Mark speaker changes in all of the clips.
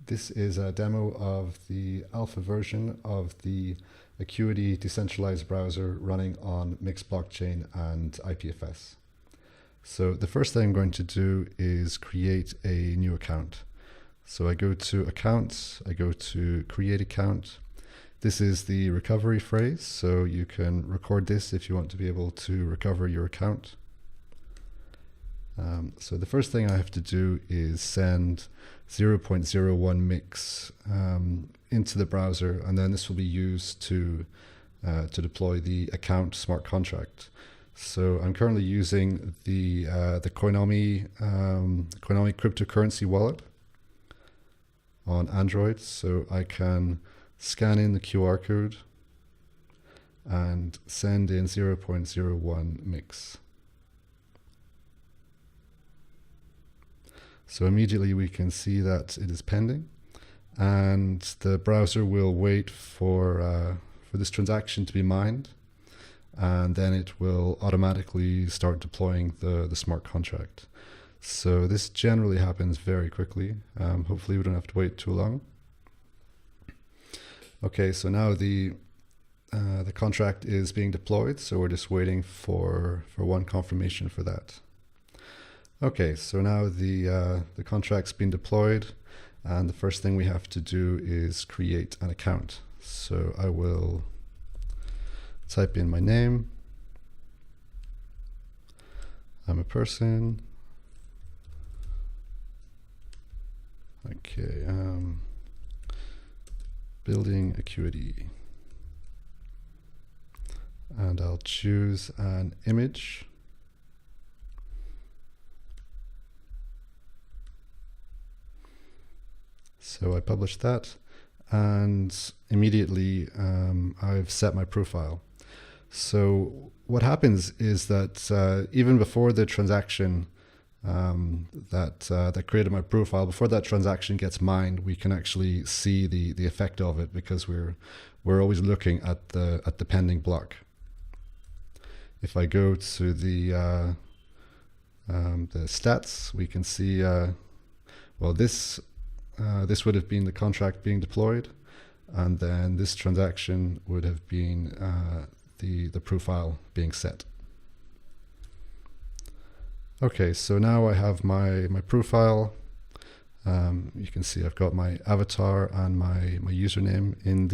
Speaker 1: This is a demo of the alpha version of the Acuity decentralized browser running on mixed blockchain and IPFS. So the first thing I'm going to do is create a new account. So I go to Accounts, I go to Create Account. This is the recovery phrase, so you can record this if you want to be able to recover your account. So the first thing I have to do is send 0.01 mix into the browser, and then this will be used to deploy the account smart contract. So I'm currently using the Koinomi cryptocurrency wallet on Android, so I can scan in the QR code and send in 0.01 mix. So immediately we can see that it is pending, and the browser will wait for this transaction to be mined, and then it will automatically start deploying the smart contract. So this generally happens very quickly. Hopefully we don't have to wait too long. Okay, so now the contract is being deployed, so we're just waiting for one confirmation for that. Okay, so now the contract's been deployed, and the first thing we have to do is create an account. So I will type in my name. I'm a person. Okay, building Acuity. And I'll choose an image. So I publish that, and immediately I've set my profile. So what happens is that even before the transaction that created my profile, before that transaction gets mined, we can actually see the effect of it, because we're always looking at the pending block. If I go to the stats, we can see well, this would have been the contract being deployed, and then this transaction would have been the profile being set. Okay, so now I have my profile. You can see I've got my avatar and my username in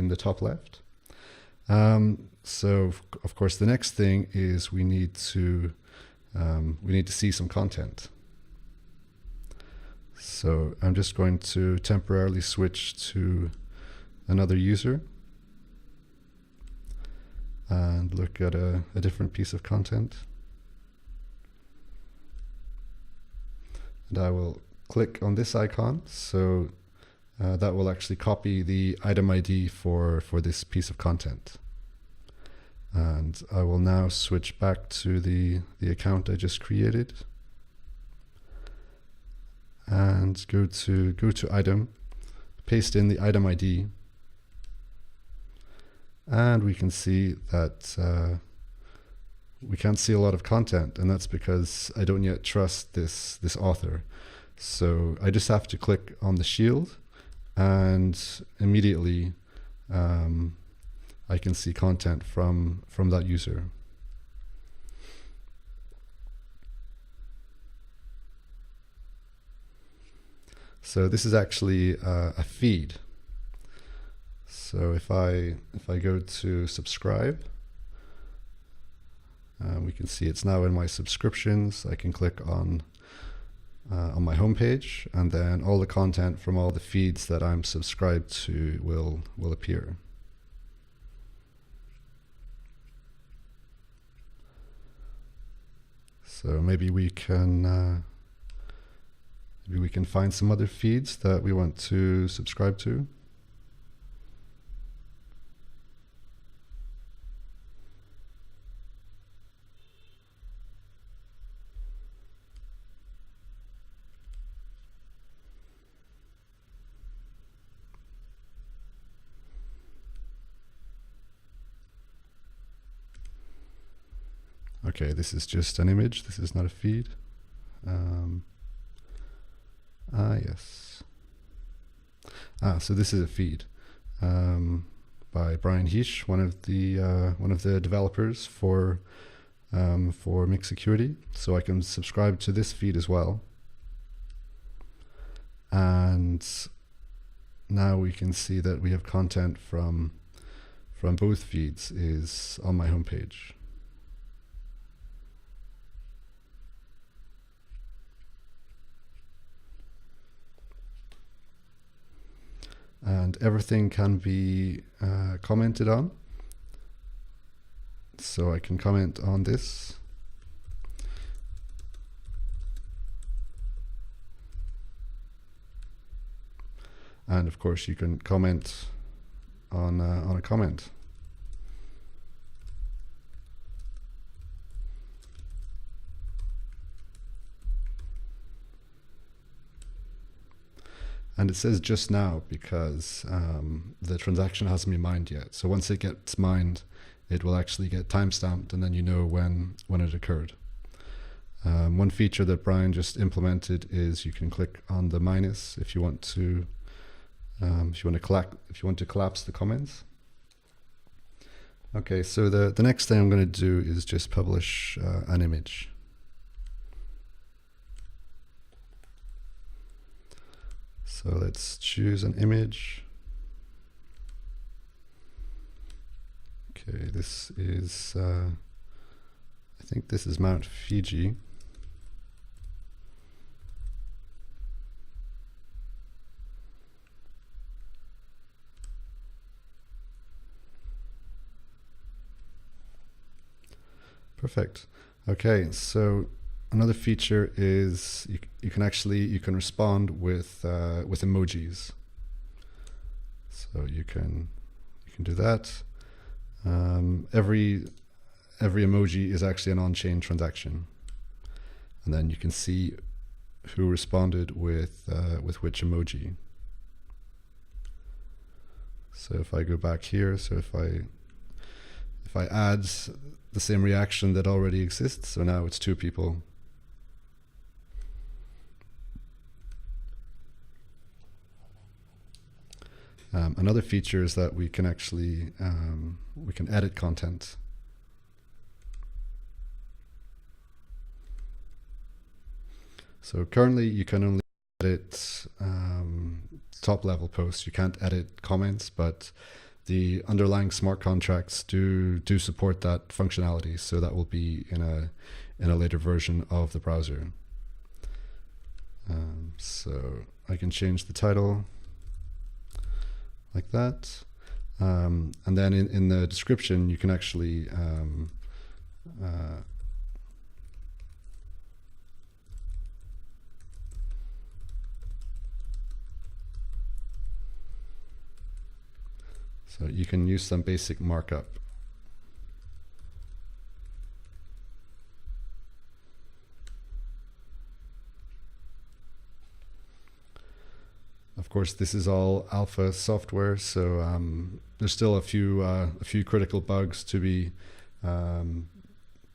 Speaker 1: the top left. So of course the next thing is we need to see some content. So I'm just going to temporarily switch to another user and look at a different piece of content. And I will click on this icon, so that will actually copy the item ID for this piece of content. And I will now switch back to the account I just created, and go to item, paste in the item ID, and we can see that we can't see a lot of content, and that's because I don't yet trust this author. So I just have to click on the shield, and immediately I can see content from that user. So this is actually a feed. So if I go to subscribe, we can see it's now in my subscriptions. I can click on my homepage, and then all the content from all the feeds that I'm subscribed to will appear. So maybe we can find some other feeds that we want to subscribe to. Okay, this is just an image. This is not a feed. Yes. So this is a feed by Brian Heish, one of the developers for Mix Acuity. So I can subscribe to this feed as well. And now we can see that we have content from both feeds is on my homepage. And everything can be commented on. So I can comment on this. And of course you can comment on a comment. And it says just now because the transaction hasn't been mined yet. So once it gets mined, it will actually get timestamped, and then you know when it occurred. One feature that Brian just implemented is you can click on the minus if you want to collapse the comments. Okay, so the next thing I'm going to do is just publish an image. So let's choose an image. Okay, this is, I think this is Mount Fiji. Perfect. Okay, so another feature is you can respond with emojis. So you can do that. Every emoji is actually an on-chain transaction, and then you can see who responded with which emoji. So if I go back here, so if I add the same reaction that already exists, so now it's 2 people. Another feature is that we can actually we can edit content. So currently you can only edit top level posts. You can't edit comments, but the underlying smart contracts do support that functionality. So that will be in a later version of the browser. So I can change the title like that, and then in the description you can actually so you can use some basic markup. Of course, this is all alpha software, so there's still a few critical bugs to be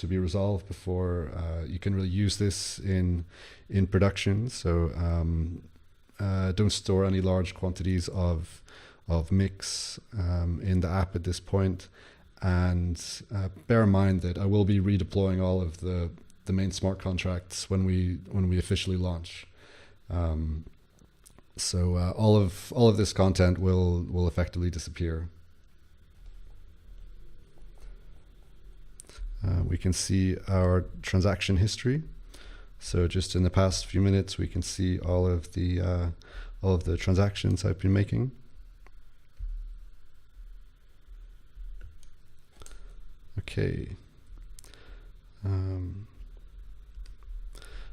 Speaker 1: resolved before you can really use this in production. So don't store any large quantities of mix in the app at this point, and bear in mind that I will be redeploying all of the main smart contracts when we officially launch. So all of this content will effectively disappear. We can see our transaction history. So just in the past few minutes, we can see all of the transactions I've been making. Okay.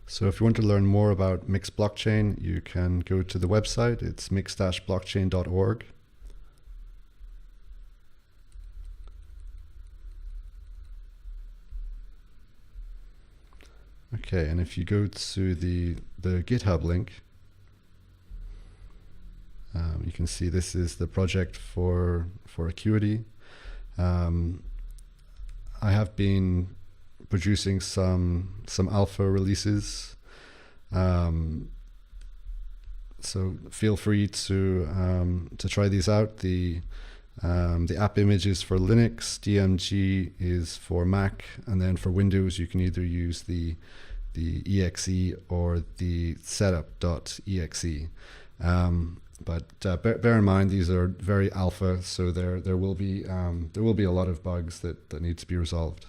Speaker 1: So if you want to learn more about Mix blockchain, you can go to the website. It's mix-blockchain.org. Okay, and if you go to the GitHub link, you can see this is the project for Acuity. I have been producing some alpha releases. So feel free to try these out. The app image is for Linux, DMG is for Mac, and then for Windows you can either use the exe or the setup.exe. But bear in mind these are very alpha, so there will be a lot of bugs that need to be resolved.